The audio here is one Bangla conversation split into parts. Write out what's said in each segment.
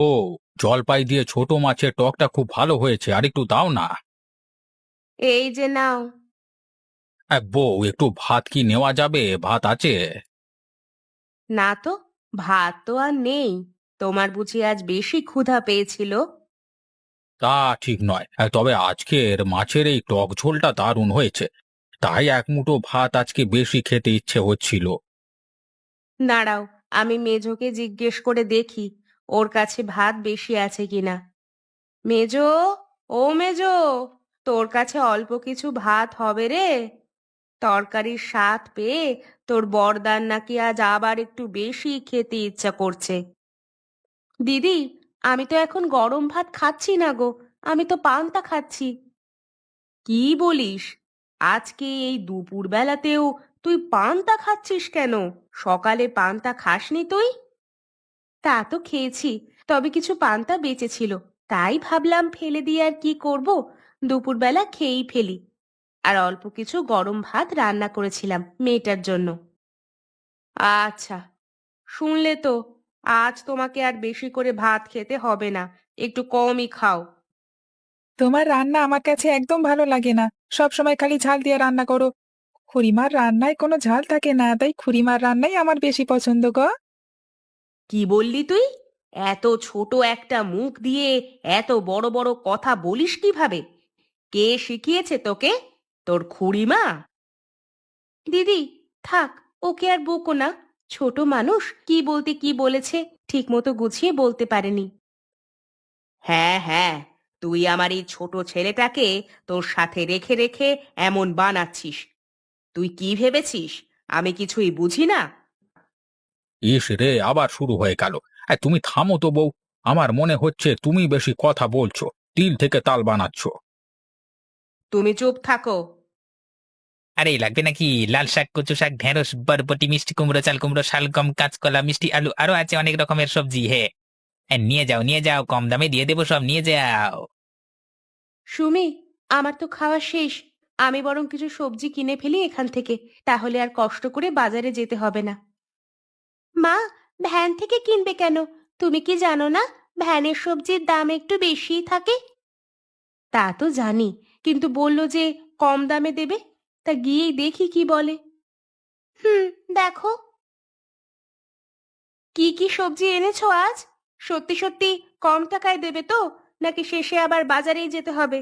ও, জলপাই দিয়ে ছোট মাছের টকটা খুব ভালো হয়েছে, আর একটু দাও না। এই যে নাও। বউ, একটু ভাত কি নেওয়া যাবে? ভাত আছে? না তো, ভাত তো আর নেই। তোমার বুঝি আজ বেশি ক্ষুধা পেয়েছিল? তা ঠিক নয়, তবে আজকের মাছের এই টক ঝোলটা দারুণ হয়েছে, তাই এক মুঠো ভাত আজকে বেশি খেতে ইচ্ছে হচ্ছিল। দাঁড়াও, আমি মেজোকে জিজ্ঞেস করে দেখি ওর কাছে ভাত বেশি আছে কিনা। মেজো, ও মেজো, তোর কাছে অল্প কিছু ভাত হবে রে? তরকারির স্বাদ পেয়ে তোর বরদান নাকি আজ আবার একটু বেশি খেতে ইচ্ছা করছে। দিদি, আমি তো এখন গরম ভাত খাচ্ছি না গো, আমি তো পান্তা খাচ্ছি। কি বলিস? আজকে এই দুপুরবেলাতেও তুই পান্তা খাচ্ছিস কেন? সকালে পান্তা খাসনি তুই? তা তো খেয়েছি, তবে কিছু পান্তা বেঁচে ছিল, তাই ভাবলাম ফেলে দিয়ে আর কি করব, দুপুরবেলা খেয়েই ফেলি। আর অল্প কিছু গরম ভাত রান্না করেছিলাম মেয়েটার জন্য। আচ্ছা, শুনলে তো, আজ তোমাকে আর বেশি করে ভাত খেতে হবে না, একটু কমই খাও। তোমার রান্না আমার কাছে একদম ভালো লাগে না। সব সময় খালি ঝাল দিয়ে রান্না করো। খুড়িমার রান্নায় কোনো ঝাল থাকে না, তাই খুড়িমার রান্নাই আমার বেশি পছন্দ গো। কি বললি তুই? এত ছোট একটা মুখ দিয়ে এত বড় বড় কথা বলিস কিভাবে? কে শিখিয়েছে তোকে? তোর খুড়িমা? দিদি, থাক, ওকে আর বকো না। ছোট মানুষ কি বলতে কি বলেছে, ঠিক মতো গুছিয়ে বলতে পারেনি। হ্যাঁ হ্যাঁ, তুই আমার এই ছোট ছেলেটাকে তোর সাথে রেখে রেখে এমন বানাচ্ছিস। তুই কি ভেবেছিস আমি কিছুই বুঝি না? ইস রে, আবার শুরু হয়ে গেল। তুমি থামো তো বউ, আমার মনে হচ্ছে তুমি বেশি কথা বলছো, তিল থেকে তাল বানাচ্ছ। তুমি চুপ থাকো। আরে লাগবে নাকি? লাল শাক, কচু শাক, ঢেঁড়স, বরবটি, মিষ্টি কুমড়ো, চাল কুমড়ো, শালগম, কাঁচকলা, মিষ্টি আলু, আরো আছে অনেক রকমের সবজি। হে, নিয়ে যাও নিয়ে যাও, কম দামে দিয়ে দেবো, সব নিয়ে যাও। সুমি, আমার তো খাওয়া শেষ। আমি বরং কিছু সবজি কিনে ফেলি এখান থেকে, তাহলে আর কষ্ট করে বাজারে যেতে হবে না। মা, ভ্যান থেকে কিনবে কেন? তুমি কি জানো না ভ্যানের সবজির দাম একটু বেশিই থাকে? তা তো জানি, কিন্তু বললো যে কম দামে দেবে, তা গিয়েই দেখি কি বলে। হুম, দেখো। কি কি সবজি এনেছো আজ? সত্যি সত্যি কম টাকায় দেবে তো, নাকি শেষে আবার বাজারেই যেতে হবে?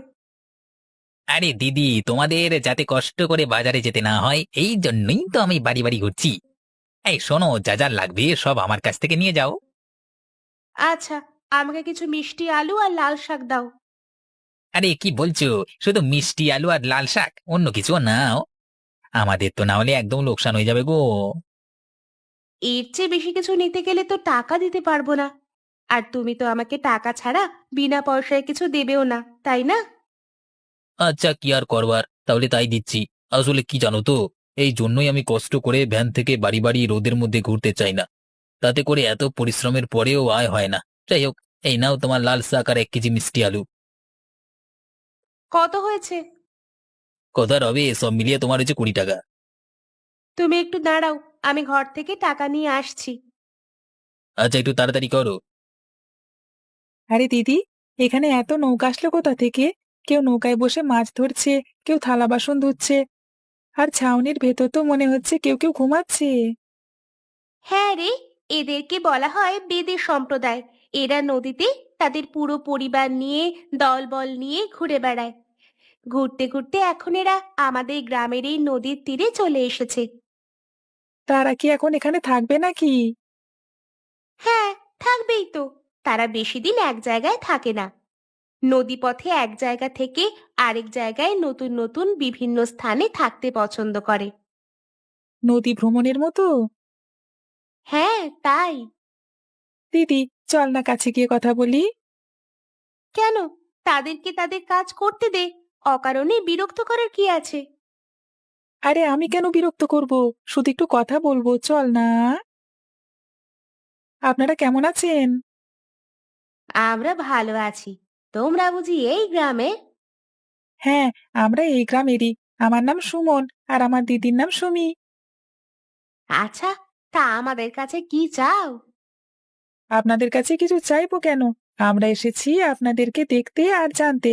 আরে দিদি, তোমাদের যাতে কষ্ট করে বাজারে যেতে না হয় এই জন্যই তো আমি বাড়ি বাড়ি ঘুরছি। এই শোনো, যা যা লাগবে সব আমার কাছ থেকে নিয়ে যাও। আচ্ছা, আমাকে কিছু মিষ্টি আলু আর লাল শাক দাও। আরে কি বলছো? শুধু মিষ্টি আলু আর লাল শাক, অন্য কিছু নাও? আমাদের তো না হলে একদম লোকসান হয়ে যাবে গো। এর চেয়ে বেশি কিছু নিতে গেলে তো টাকা দিতে পারবো না। আর তুমি তো আমাকে টাকা ছাড়া বিনা পয়সায় কিছু দেবেও না, তাই না? আচ্ছা, কি আর করবার, তাহলে তাই দিচ্ছি। আসলে কি জানো তো, এই জন্যই আমি কষ্ট করে ভ্যান থেকে বাড়ি বাড়ি রোদের মধ্যে ঘুরতে চাই না। তাতে করে এত পরিশ্রমের পরেও আয় হয় না। যাই হোক, এই নাও তোমার লাল শাক আর 1 কেজি মিষ্টি আলু। কত হয়েছে? কথা রবে, সব মিলিয়ে তোমার হচ্ছে 20 টাকা। তুমি একটু দাঁড়াও, আমি ঘর থেকে টাকা নিয়ে আসছি। আচ্ছা, একটু তাড়াতাড়ি করো। আরে দিদি, এখানে এত নৌকা আসলো কোথা থেকে? কেউ নৌকায় বসে মাছ ধরছে, কেউ থালা বাসন ধুচ্ছে, আর ছাউনির ভেতর তো মনে হচ্ছে কেউ কেউ ঘুমাচ্ছে। হ্যাঁ রে, এদেরকে বলা হয় বেদে সম্প্রদায়। এরা নদীতে তাদের পুরো পরিবার নিয়ে, দলবল নিয়ে ঘুরে বেড়ায়। ঘুরতে ঘুরতে এখন এরা আমাদের গ্রামের এই নদীর তীরে চলে এসেছে। তারা কি এখন এখানে থাকবে নাকি? হ্যাঁ, থাকবেই তো। তারা বেশি দিন এক জায়গায় থাকে না। নদীপথে এক জায়গা থেকে আরেক জায়গায় নতুন নতুন বিভিন্ন স্থানে থাকতে পছন্দ করে। নদী ভ্রমণের মতো? হ্যাঁ, তাই। দিদি, চল না কাছে গিয়ে কথা বলি। কেন? তাদেরকে তাদের কাজ করতে দে, অকারণে বিরক্ত করার কি আছে? আরে আমি কেন বিরক্ত করব? শুধু একটু কথা বলবো, চল না। আপনারা কেমন আছেন? আমরা ভালো আছি। তোমরা বুঝি এই গ্রামে? হ্যাঁ, আমরা এই গ্রামেরই। আমার নাম সুমন, আর আমার দিদির নাম সুমি। আচ্ছা, তা আমাদের কাছে কি চাও? আপনাদের কাছে কিছু চাইবো কেন? আমরা এসেছি আপনাদেরকে দেখতে আর জানতে।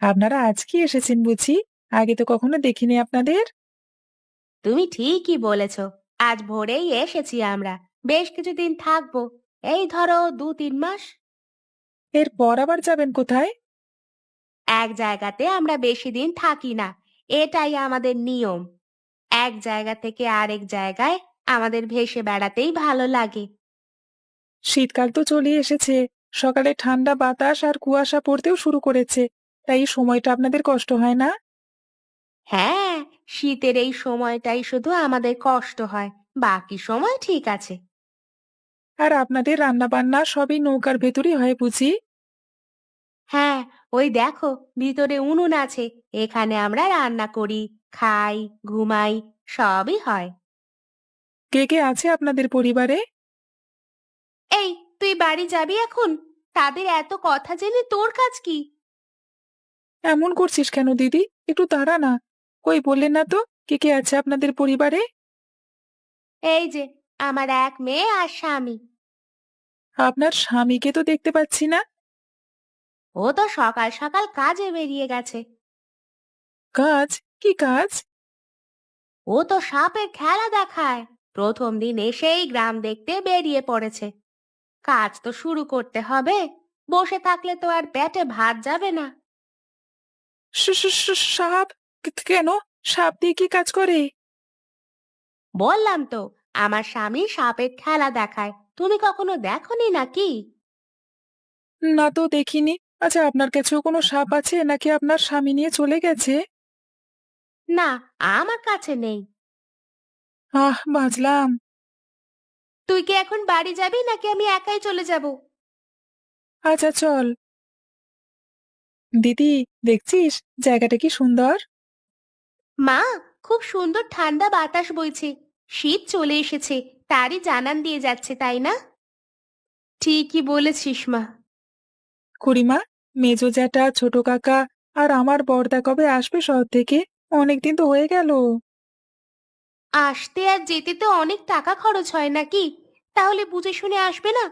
আপনারা আজকে এসেছেন বুঝি? আগে তো কখনো দেখিনি আপনাদের। তুমি ঠিকই বলেছ, আজ ভোরেই এসেছি আমরা। বেশ কিছুদিন থাকবো, এই ধরো 2-3 মাস। এরপর আবার যাবেন কোথায়? এক জায়গাতে আমরা বেশি দিন থাকি না, এটাই আমাদের নিয়ম। এক জায়গা থেকে আরেক জায়গায় আমাদের ভেসে বেড়াতেই ভালো লাগে। শীতকাল তো চলে এসেছে। সকালে ঠান্ডা বাতাস আর কুয়াশা পড়তেও শুরু করেছে। তাই এই সময়টা আপনাদের কষ্ট হয় না? হ্যাঁ, শীতের এই সময়টাই শুধু আমাদের কষ্ট হয়, বাকি সময় ঠিক আছে। আর আপনাদের রান্নাবান্না সবই নৌকার ভেতরই হয় বুঝি? হ্যাঁ, ওই দেখো ভিতরে উনুন আছে, এখানে আমরা রান্না করি, খাই, ঘুমাই, সবই হয়। কে কে আছে আপনাদের পরিবারে? এই, তুই বাড়ি যাবি এখন? তাদের এত কথা জেনে তোর কাজ কি? এমন করছিস কেন দিদি? একটু দাঁড়া না। কই বললেন না তো কে কে আছে আপনাদের পরিবারে? এই যে, আমার এক মেয়ে আর স্বামী। আপনার স্বামীকে তো দেখতে পাচ্ছি না। ও তো সকাল সকাল কাজে বেরিয়ে গেছে। কাজ? কি কাজ? ও তো সাপের খেলা দেখায়, প্রথম দিন এসেই গ্রাম দেখতে বেরিয়ে পড়েছে। কাজ তো শুরু করতে হবে, বসে থাকলে তো আর পেটে ভাত যাবে না। সাপ? কেন? সাপ দিয়ে কি কাজ করে? বললাম তো, আমার স্বামী সাপের খেলা দেখায়, তুমি কখনো দেখোনি নাকি? না তো দেখিনি। আচ্ছা, আপনার কাছেও কোনো সাপ আছে নাকি আপনার স্বামী নিয়ে চলে গেছে? না, আমার কাছে নেই। বাঁচলাম। তুই কি এখন বাড়ি যাবি নাকি আমি একাই চলে যাব? আচ্ছা চল। দিদি, দেখছিস জায়গাটা কি সুন্দর? মা, খুব সুন্দর ঠান্ডা বাতাস বইছে। শীত চলে এসেছে, তারই জানান দিয়ে যাচ্ছে, তাই না? ঠিকই বলেছিস মা। খুড়িমা, মেজো জ্যাঠা, ছোট কাকা আর আমার বড়দা কবে আসবে শহর থেকে? অনেকদিন তো হয়ে গেল। আসতে আর যেতে তো অনেক টাকা খরচ হয় নাকি? তাহলে বুঝে শুনে আসবে না?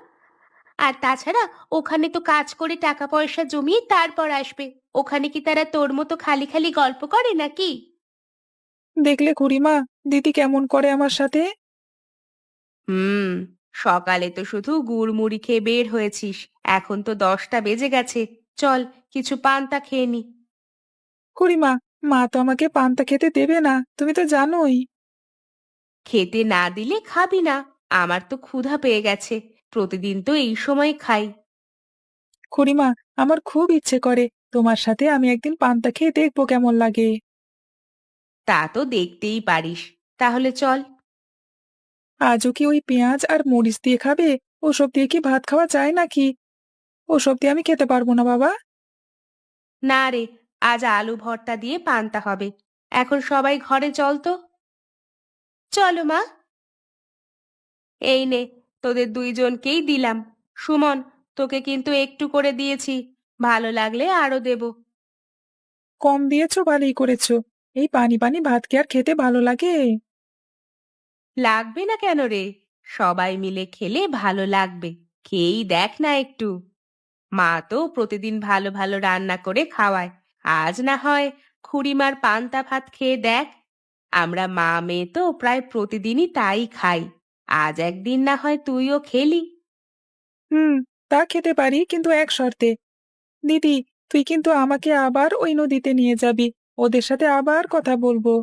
আর তাছাড়া ওখানে তো কাজ করে টাকা পয়সা জমিয়ে তারপর আসবে। ওখানে কি তারা তোর মতো খালি খালি গল্প করে নাকি? দেখলে খুড়িমা, দিদি কেমন করে আমার সাথে। হুম, সকালে তো শুধু গুড় মুড়ি খেয়ে বের হয়েছিস, এখন তো 10টা বেজে গেছে। চল, কিছু পান্তা খেয়ে নি। খুড়িমা, মা তো আমাকে পান্তা খেতে দেবে না, তুমি তো জানোই। খেতে না দিলে খাবি না? আমার তো ক্ষুধা পেয়ে গেছে, প্রতিদিন তো এই সময় খাই। খুড়িমা, আমার খুব ইচ্ছে করে তোমার সাথে আমি একদিন পান্তা খেয়ে দেখবো কেমন লাগে। তা তো দেখতেই পারিস, তাহলে চল। আজও কি ওই পেঁয়াজ আর মরিচ দিয়ে খাবে? ওসব দিয়ে কি ভাত খাওয়া যায় নাকি? ওসব দিয়ে আমি খেতে পারবো না বাবা। না রে, আজ আলু ভর্তা দিয়ে পান্তা হবে। এখন সবাই ঘরে চল তো। চলো মা। এই নে, তোদের দুইজনকেই দিলাম। সুমন, তোকে কিন্তু একটু করে দিয়েছি, ভালো লাগলে আরো দেব। কম দিয়েছো, ভালোই করেছো। এই পানি পানি ভাত কি আর খেতে ভালো লাগে? লাগবে না কেন রে? সবাই মিলে খেলে ভালো লাগবে। খেয়েই দেখ না একটু। মা তো প্রতিদিন ভালো ভালো রান্না করে খাওয়ায়। আজ না হয় খুড়িমার পান্তা ভাত খেয়ে দেখ। আমরা মা মেয়ে তো প্রায় প্রতিদিনই তাই খাই। আজ একদিন না হয় তুইও খেলি। হুম, তা খেতে পারি, কিন্তু এক শর্তে। দিদি, তুই কিন্তু আমাকে আবার ওই নদীতে নিয়ে যাবি। ওদের সাথে আবার কথা বলবো।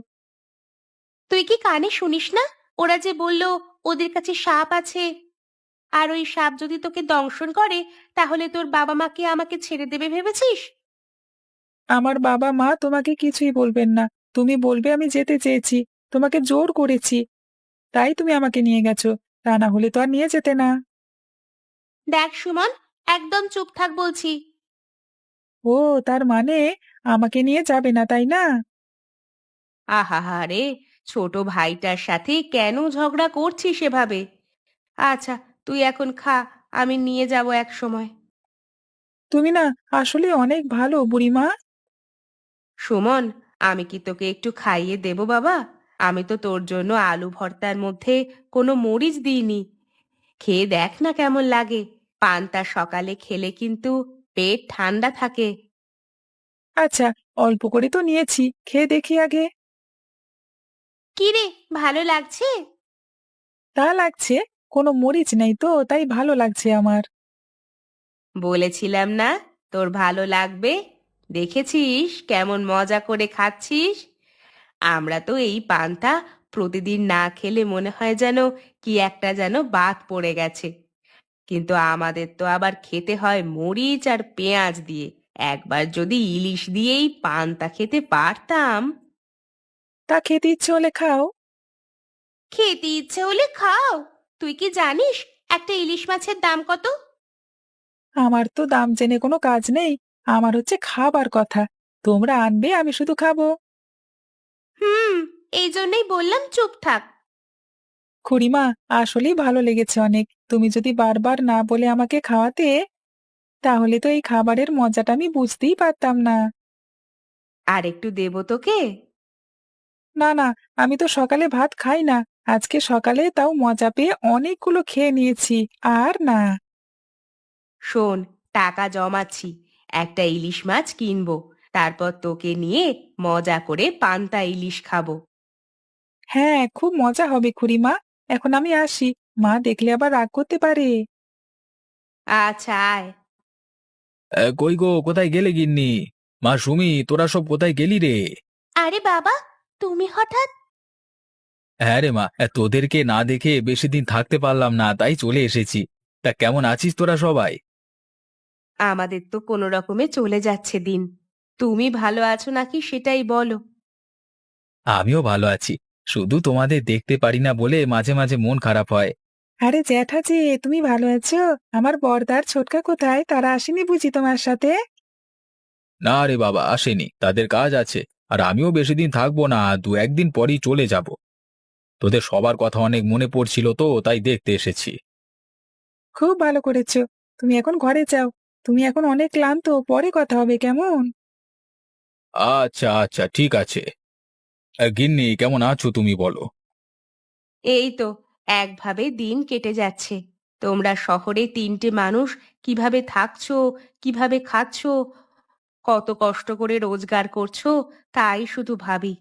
তুই কি কানে শুনিস না? ওরা যে বলল ওদের কাছে সাপ আছে, আর ওই সাপ যদি তোকে দংশন করে তাহলে তোর বাবা মাকে আমাকে ছেড়ে দেবে ভেবেছিস? আমার বাবা মা তোমাকে কিছুই বলবেন না। তুমি বলবে আমি যেতে চেয়েছি, তোমাকে জোর করেছি, তাই তুমি আমাকে নিয়ে গেছো। তা না হলে তো আর নিয়ে যেতে না। দেখ সুমন, একদম চুপ থাক বলছি। ও, তার মানে আমাকে নিয়ে যাবে না, তাই না? আহা রে, ছোট ভাইটার সাথে কেন ঝগড়া করছিস এভাবে? আচ্ছা, তুই এখন খা, আমি নিয়ে যাব এক সময়। তুমি না আসলে অনেক ভালো বুড়িমা। সুমন, আমি কি তোকে একটু খাইয়ে দেব বাবা? আমি তো তোর জন্য আলু ভর্তার মধ্যে কোনো মরিচ দিইনি। খেয়ে দেখ না কেমন লাগে। পান্তা সকালে খেলে কিন্তু পেট ঠান্ডা থাকে। আচ্ছা, অল্প করে তো নিয়েছি, খেয়ে দেখি আগে। কি রে, ভালো লাগছে? তা লাগছে, কোনো মরিচ নেই তো, তাই ভালো লাগছে আমার। বলেছিলাম না তোর ভালো লাগবে। দেখেছিস কেমন মজা করে খাচ্ছিস। আমরা তো এই পান্তা প্রতিদিন না খেলে মনে হয় যেন কি একটা যেন বাদ পড়ে গেছে। কিন্তু আমাদের তো আবার খেতে হয় মরিচ আর পেঁয়াজ দিয়ে। একবার যদি ইলিশ দিয়েই পান্তা খেতে পারতাম। তা খেতে ইচ্ছে হলে খাও। খেতে ইচ্ছে হলে খাও? তুই কি জানিস একটা ইলিশ মাছের দাম কত? আমার তো দাম জেনে কোনো কাজ নেই, আমার হচ্ছে খাবার কথা। তোমরা আনবে, আমি শুধু খাবো। হুম, এই জন্যই বললাম চুপ থাক। খুড়িমা, আসলেই ভালো লেগেছে অনেক। তুমি যদি বারবার না বলে আমাকে খাওয়াতে, তাহলে তো এই খাবারের মজাটা আমি বুঝতেই পারতাম না। আর একটু দেবো তোকে? না না, আমি তো সকালে ভাত খাই না। আজকে সকালে তাও মজা পেয়ে অনেকগুলো খেয়ে নিয়েছি। আর না। শোন, টাকা জমাচ্ছি, একটা ইলিশ মাছ কিনবো, তারপর তোকে নিয়ে মজা করে পান্তা ইলিশ খাবো। হ্যাঁ, খুব মজা হবে খুড়িমা। এখন আমি আসি, মা দেখলে আবার রাগ করতে পারে। আচ্ছা, আয়। কই গো, কোথায় গেলে গিন্নি? মা সুমি, তোরা সব কোথায় গেলি রে? আরে বাবা, তুমি হঠাৎ? হ্যাঁ রে মা, তোদেরকে না দেখে বেশি দিন থাকতে পারলাম না, তাই চলে এসেছি। তা কেমন আছিস তোরা সবাই? আমাদের তো কোনো রকমে চলে যাচ্ছে দিন। তুমি ভালো আছো নাকি সেটাই বলো। আমিও ভালো আছি। শুধু তোমাদের দেখতে পারি না বলে মাঝে মাঝে মন খারাপ হয়। আরে জ্যাঠাজি, তুমি ভালো আছো? আমার বড়দার ছোটকা কোথায়? তারা আসেনি বুঝি তোমার সাথে? না রে বাবা, আসেনি, তাদের কাজ আছে। আর আমিও বেশি দিন থাকবো না, দু একদিন পরই চলে যাব। তোদের সবার কথা অনেক মনে পড়ছিল তো, তাই দেখতে এসেছি। খুব ভালো করেছো। তুমি এখন ঘরে যাও। তুমি এখন অনেক ক্লান্ত, পরে কথা হবে কেমন? আচ্ছা আচ্ছা, ঠিক আছে। গিন্নি, কেমন আছো তুমি বলো? এই তো একভাবে দিন কেটে যাচ্ছে। তোমরা শহরে তিনটে মানুষ কিভাবে থাকছো, কিভাবে খাচ্ছো, কত কষ্ট করে রোজগার করছো, তাই শুধু ভাবি।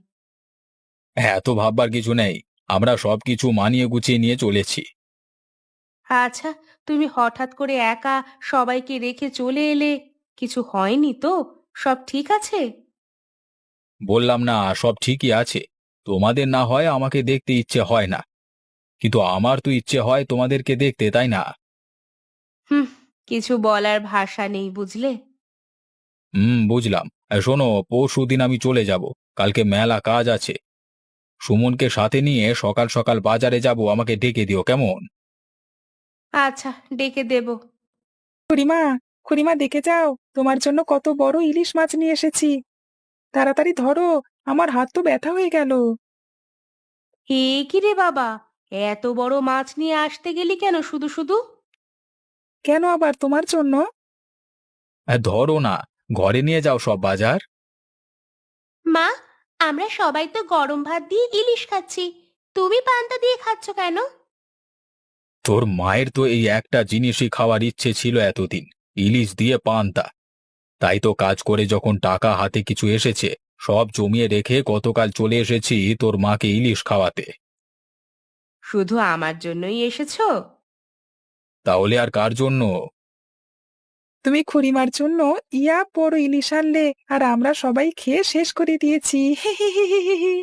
এত ভাববার কিছু নেই, আমরা সবকিছু মানিয়ে গুছিয়ে নিয়ে চলেছি। আচ্ছা, তুমি হঠাৎ করে একা সবাইকে রেখে চলে এলে, কিছু হয়নি তো? সব ঠিক আছে? বললাম না, সব ঠিকই আছে। তোমাদের না হয় আমাকে দেখতে ইচ্ছে হয় না, কিন্তু আমার তো ইচ্ছে হয় তোমাদেরকে দেখতে, তাই না? হুম, কিছু বলার ভাষা নেই বুঝলে। বুঝলাম। শোনো, পরশু দিন আমি চলে যাব। কালকে মেলা কাজ আছে। সুমনকে সাথে নিয়ে সকাল সকাল বাজারে যাব, আমাকে ডেকে দিও কেমন? আচ্ছা, ডেকে দেব। খুড়িমা, খুড়িমা দেখে যাও, তোমার জন্য কত বড় ইলিশ মাছ নিয়ে এসেছি। তাড়াতাড়ি ধরো, আমার হাত তো ব্যথা হয়ে গেল। এ কি রে বাবা, এত বড় মাছ নিয়ে আসতে গেলি কেন শুধু শুধু? কেন আবার তোমার জন্য? ধরো না, ঘরে নিয়ে যাও সব বাজার। মা, আমরা সবাই তো গরম ভাত দিয়ে ইলিশ খাচ্ছি, তুমি পান্তা দিয়ে খাচ্ছ কেন? তোর মায়ের তো এই একটা জিনিসই খাওয়ার ইচ্ছে ছিল এতদিন, ইলিশ দিয়ে পান্তা। তাই তো কাজ করে যখন টাকা হাতে কিছু এসেছে, সব জমিয়ে রেখে গতকাল চলে এসেছি তোর মাকে ইলিশ খাওয়াতে। শুধু আমার জন্যই এসেছো? তাহলে আর কার জন্য? তুমি খুড়িমার জন্য ইয়া বড় ইলিশ আনলে, আর আমরা সবাই খেয়ে শেষ করে দিয়েছি। হি হি হি হি হি হি।